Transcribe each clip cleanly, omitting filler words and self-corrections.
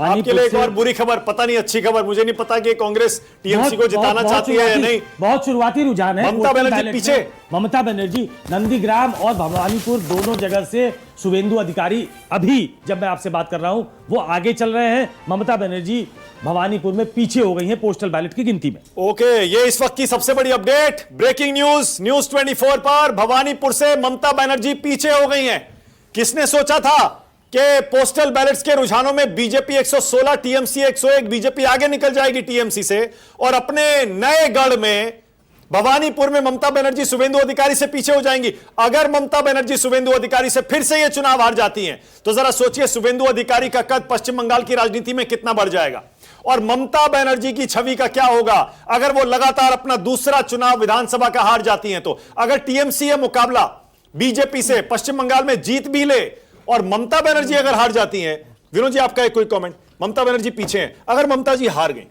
आपके लिए एक और बुरी खबर, पता नहीं अच्छी खबर, मुझे नहीं पता कि कांग्रेस टीएमसी को जिताना चाहती है या नहीं। बहुत शुरुआती रुझान है। ममता बनर्जी पीछे, ममता बनर्जी नंदीग्राम और भवानीपुर दोनों जगह से शुभेंदु अधिकारी अभी जब मैं आपसे बात कर रहा हूं वो आगे चल रहे हैं। ममता बनर्जी भवानीपुर में पीछे हो गई है पोस्टल बैलेट की गिनती में। ओके, ये इस वक्त की सबसे बड़ी अपडेट, ब्रेकिंग न्यूज न्यूज 24 पर। भवानीपुर से ममता बनर्जी पीछे हो गई हैं। किसने सोचा था कि पोस्टल बैलेट्स के रुझानों में बीजेपी 116, टीएमसी 101, बीजेपी आगे निकल जाएगी टीएमसी से और अपने नए गढ़ में भवानीपुर में ममता बनर्जी शुभेंदु अधिकारी से पीछे हो जाएंगी। अगर ममता बनर्जी शुभेंदु अधिकारी से फिर से ये चुनाव हार जाती हैं तो जरा सोचिए शुभेंदु अधिकारी का कद पश्चिम बंगाल की राजनीति में कितना बढ़ जाएगा और ममता बनर्जी की छवि का क्या होगा अगर वो लगातार अपना दूसरा चुनाव विधानसभा का हार जाती हैं। तो अगर टीएमसी ये मुकाबला बीजेपी से पश्चिम बंगाल में जीत भी ले और ममता बनर्जी अगर हार जाती हैं, विनोद जी आपका एक कोई कमेंट, ममता बनर्जी पीछे हैं, अगर ममता जी हार गई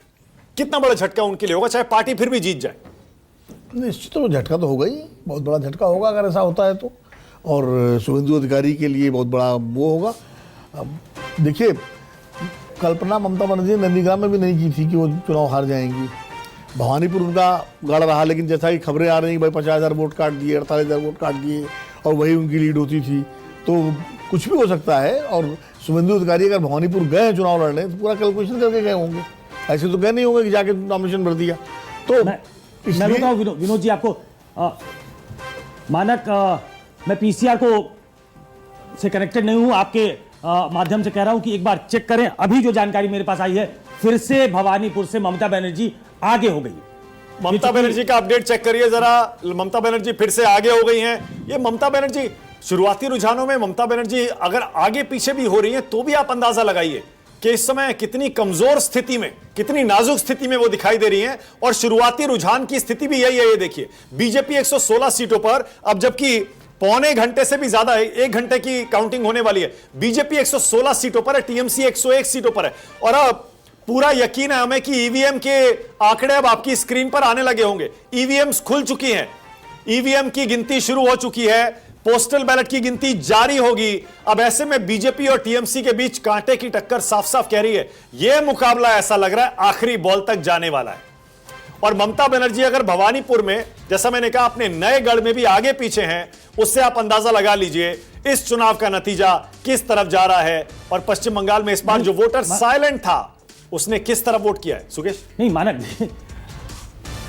कितना बड़ा झटका उनके लिए होगा, चाहे पार्टी फिर भी जीत जाए? निश्चित तो झटका तो होगा ही, बहुत बड़ा झटका होगा अगर ऐसा होता है तो। और शुभेंदु अधिकारी के लिए बहुत बड़ा वो होगा। अब देखिए, कल्पना ममता बनर्जी ने नंदीग्राम में भी नहीं की थी कि वो चुनाव हार जाएंगी। भवानीपुर उनका गढ़ रहा, लेकिन जैसा कि खबरें आ रही भाई 50,000 वोट काट दिए, 48,000 वोट काट दिए और वही उनकी लीड होती थी, तो कुछ भी हो सकता है। और शुभेंदु अधिकारी अगर भवानीपुर गए हैं चुनाव लड़ने तो पूरा कैलकुलेशन करके गए होंगे, ऐसे तो गए नहीं होंगे कि जाके नॉमिनेशन भर दिया। तो मैं बताऊं विनोद जी आपको, मानक मैं पीसीआर को से कनेक्टेड नहीं हूं, आपके माध्यम से कह रहा हूं कि एक बार चेक करें। अभी जो जानकारी मेरे पास आई है, फिर से भवानीपुर से ममता बनर्जी आगे हो गई। ममता बनर्जी का अपडेट चेक करिए जरा, ममता बनर्जी फिर से आगे हो गई हैं। ये ममता बनर्जी शुरुआती रुझानों में ममता बनर्जी अगर आगे पीछे भी हो रही हैं तो भी आप अंदाजा लगाइए कि इस समय कितनी कमजोर स्थिति में, कितनी नाजुक स्थिति में वो दिखाई दे रही हैं। और शुरुआती रुझान की स्थिति भी यही है। ये देखिए, बीजेपी 116 सीटों पर, अब जबकि पौने घंटे से भी ज्यादा है, 1 घंटे की काउंटिंग होने वाली है, बीजेपी 116 सीटों पर है, टीएमसी 101 सीटों पर है। और अब पूरा यकीन है हमें कि ईवीएम के आंकड़े अब आपकी स्क्रीन पर आने लगे होंगे। ईवीएम्स खुल चुकी हैं, ईवीएम की गिनती शुरू हो चुकी है, पोस्टल बैलेट की गिनती जारी होगी। अब ऐसे में बीजेपी और टीएमसी के बीच कांटे की टक्कर साफ साफ कह रही है, यह मुकाबला ऐसा लग रहा है आखिरी बॉल तक जाने वाला है। और ममता बनर्जी अगर भवानीपुर में, जैसा मैंने कहा, अपने नए गढ़ में भी आगे पीछे हैं, उससे आप अंदाजा लगा लीजिए इस चुनाव का नतीजा किस तरफ जा रहा है। और पश्चिम बंगाल में इस बार जो वोटर साइलेंट था उसने किस तरफ वोट किया है? सुकेश नहीं, मानक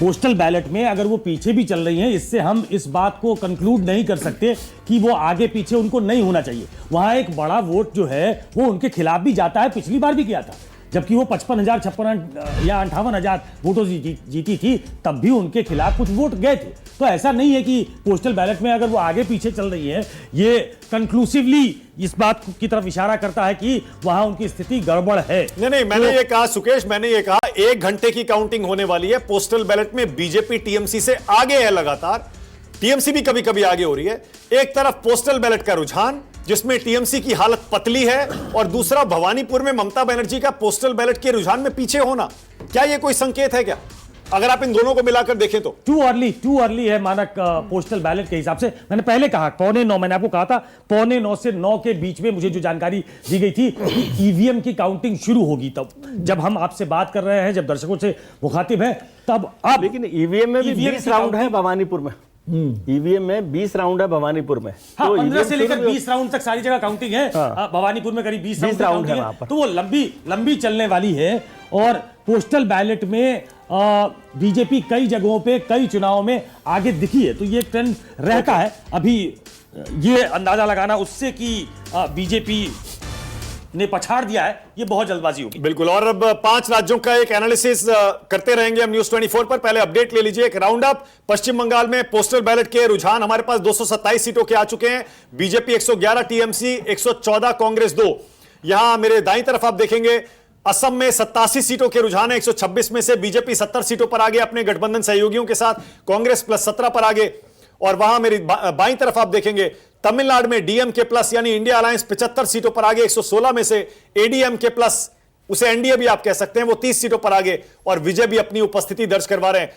पोस्टल बैलेट में अगर वो पीछे भी चल रही हैं, इससे हम इस बात को कंक्लूड नहीं कर सकते कि वो आगे पीछे उनको नहीं होना चाहिए। वहां एक बड़ा वोट जो है वो उनके खिलाफ भी जाता है, पिछली बार भी किया था जबकि वो 55,000, 56 या 58,000 वोटों जीती थी, तब भी उनके खिलाफ कुछ वोट गए थे। तो ऐसा नहीं है कि पोस्टल बैलेट में अगर वो आगे पीछे चल रही है, ये कंक्लूसिवली इस बात की तरफ इशारा करता है कि वहां उनकी स्थिति गड़बड़ है। नहीं, मैंने ये कहा सुकेश, मैंने ये कहा 1 घंटे की काउंटिंग होने वाली है। पोस्टल बैलेट में बीजेपी टीएमसी से आगे है, लगातार टीएमसी भी कभी कभी आगे हो रही है। एक तरफ पोस्टल बैलेट का रुझान जिसमें टीएमसी की हालत पतली है और दूसरा भवानीपुर में ममता बनर्जी का पोस्टल बैलेट के रुझान में पीछे होना। क्या यह कोई संकेत है क्या, अगर आप इन दोनों को मिलाकर देखें तो? टू अर्ली है मानक पोस्टल बैलेट के हिसाब से। मैंने पहले कहा 8:45, मैंने आपको कहा था 8:45 से 9 के बीच में मुझे जो जानकारी दी गई थी कि ईवीएम की काउंटिंग शुरू होगी। तब जब हम आपसे बात कर रहे हैं, जब दर्शकों से मुखातिब है, तब अब लेकिन ईवीएम में भी 20 राउंड है भवानीपुर में। ईवीएम में 20 राउंड है भवानीपुर में। हाँ, तो 15 से लेकर 20 राउंड तक सारी जगह काउंटिंग है। भवानीपुर में करीब 20 राउंड है वहां पर, तो वो लंबी चलने वाली है। और पोस्टल बैलेट में बीजेपी कई जगहों पे कई चुनावों में आगे दिखी है, तो ये ट्रेंड रहता है। अभी ये अंदाजा लगाना उससे कि बीजेपी ने पछाड़ दिया है, ये बहुत जल्दबाजी होगी। बिल्कुल। और अब 5 राज्यों का एक एनालिसिस करते रहेंगे हम न्यूज 24 पर। पहले अपडेट ले लीजिए, एक राउंड अप। पश्चिम बंगाल में पोस्टल बैलेट के रुझान हमारे पास 227 सीटों के आ चुके हैं। BJP 111, TMC 114, Congress 2। यहां मेरे दाईं तरफ आप देखेंगे असम में 87 सीटों के रुझान है, 126 में से बीजेपी 70 सीटों पर आगे अपने गठबंधन सहयोगियों के साथ, कांग्रेस +17 पर आगे। और वहां मेरी बाईं तरफ आप देखेंगे तमिलनाडु में डीएमके प्लस यानी इंडिया अलायंस 75 सीटों पर आगे, 116 में से एडीएमके प्लस, उसे एनडीए भी आप कह सकते हैं, वो 30 सीटों पर आगे और विजय भी अपनी उपस्थिति दर्ज करवा रहे हैं।